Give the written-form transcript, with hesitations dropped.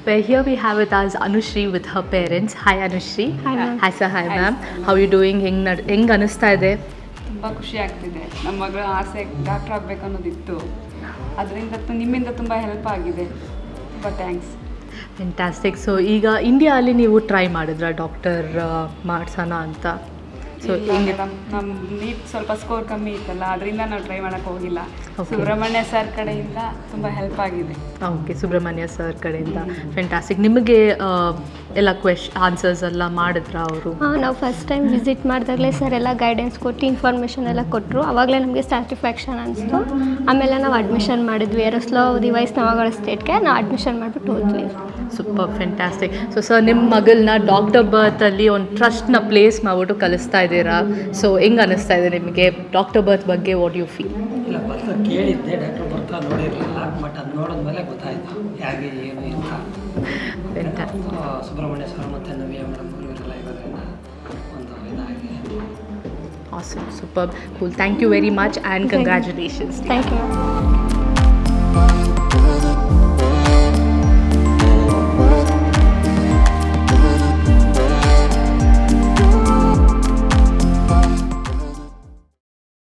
Super. Here we have with us Anushri with her parents. Hi Anushri. Hi ma'am. Hi sir. Hi ma'am. How are you doing? ಹೆಂಗ್ ಅನಿಸ್ತಾ ಇದೆ? ತುಂಬ ಖುಷಿ ಆಗ್ತಿದೆ. ನಮ್ಮ ಮಗಳ ಆಸೆ ಡಾಕ್ಟರ್ ಆಗಬೇಕು ಅನ್ನೋದಿತ್ತು. ಅದರಿಂದ ನಿಮ್ಮಿಂದ ತುಂಬ ಹೆಲ್ಪ್ ಆಗಿದೆ. ತುಂಬ ಥ್ಯಾಂಕ್ಸ್. ಫ್ಯಾಂಟಾಸ್ಟಿಕ್. ಸೊ ಈಗ ಇಂಡಿಯಾದಲ್ಲಿ ನೀವು ಟ್ರೈ ಮಾಡಿದ್ರಾ ಡಾಕ್ಟರ್ ಮಾಡ್ಸೋಣ ಅಂತ? ಸೊ ಹೆಂಗೆ? ನಮ್ಮ ನೀಟ್ ಸ್ವಲ್ಪ ಸ್ಕೋರ್ ಕಮ್ಮಿ ಇತ್ತಲ್ಲ, ಅದರಿಂದ ನಾವು ಟ್ರೈ ಮಾಡೋಕ್ಕೆ ಹೋಗಿಲ್ಲ. Okay. ಸುಬ್ರಹ್ಮಣ್ಯ ಸರ್ ಕಡೆಯಿಂದ ತುಂಬ ಹೆಲ್ಪ್ ಆಗಿದೆ. ಓಕೆ, ಸುಬ್ರಹ್ಮಣ್ಯ ಸರ್ ಕಡೆಯಿಂದ ಫ್ಯಾಂಟಾಸ್ಟಿಕ್. ನಿಮಗೆ ಎಲ್ಲ ಆನ್ಸರ್ಸ್ ಎಲ್ಲ ಮಾಡಿದ್ರಾ ಅವರು? ನಾವು ಫಸ್ಟ್ ಟೈಮ್ ವಿಸಿಟ್ ಮಾಡಿದಾಗಲೇ ಸರ್ ಎಲ್ಲ ಗೈಡೆನ್ಸ್ ಕೊಟ್ಟು ಇನ್ಫಾರ್ಮೇಷನ್ ಎಲ್ಲ ಕೊಟ್ಟರು. ಆವಾಗಲೇ ನಮಗೆ ಸ್ಯಾಟಿಸ್ಫ್ಯಾಕ್ಷನ್ ಅನಿಸ್ತು. ಆಮೇಲೆ ನಾವು ಅಡ್ಮಿಷನ್ ಮಾಡಿದ್ವಿ ಎರಸ್ಲೋ ದಿವೈಸ್ ನವಗಳ ಸ್ಟೇಟ್ಗೆ ನಾವು ಅಡ್ಮಿಷನ್ ಮಾಡಿಬಿಟ್ಟು ಹೋದ್ವಿ. Super, fantastic. ಸೊ ಸರ್, ನಿಮ್ಮ ಮಗಳನ್ನ ಡಾಕ್ಟರ್ ಬರ್ತಲ್ಲಿ ಒಂದು ಟ್ರಸ್ಟ್ನ ಪ್ಲೇಸ್ ಮಾಡಿಬಿಟ್ಟು ಕಲಿಸ್ತಾ ಇದ್ದೀರಾ. ಸೊ ಹೆಂಗೆ ಅನ್ನಿಸ್ತಾ ಇದೆ ನಿಮಗೆ ಡಾಕ್ಟರ್ ಬರ್ತ್ ಬಗ್ಗೆ? What you feel? ಇಲ್ಲ, ಬರ್ತಾ ಕೇಳಿದ್ದೆ, ಡಾಕ್ಟರ್ ಬರ್ತಾ ನೋಡಿರಲಿಲ್ಲ. ಬಟ್ ಅದು ನೋಡಿದ್ಮೇಲೆ ಗೊತ್ತಾಯಿತು ಹೇಗೆ ಏನು ಅಂತ. ಸುಬ್ರಹ್ಮಣ್ಯ ಸರ್ ಮತ್ತು ನವ್ಯ ಮೇಡಮ್ ಇವರೆಲ್ಲ ಇರೋದ್ರಿಂದ ಒಂದು ಇದಾಗಿದೆ. Awesome, superb, cool. Thank you very much and congratulations. Thank you.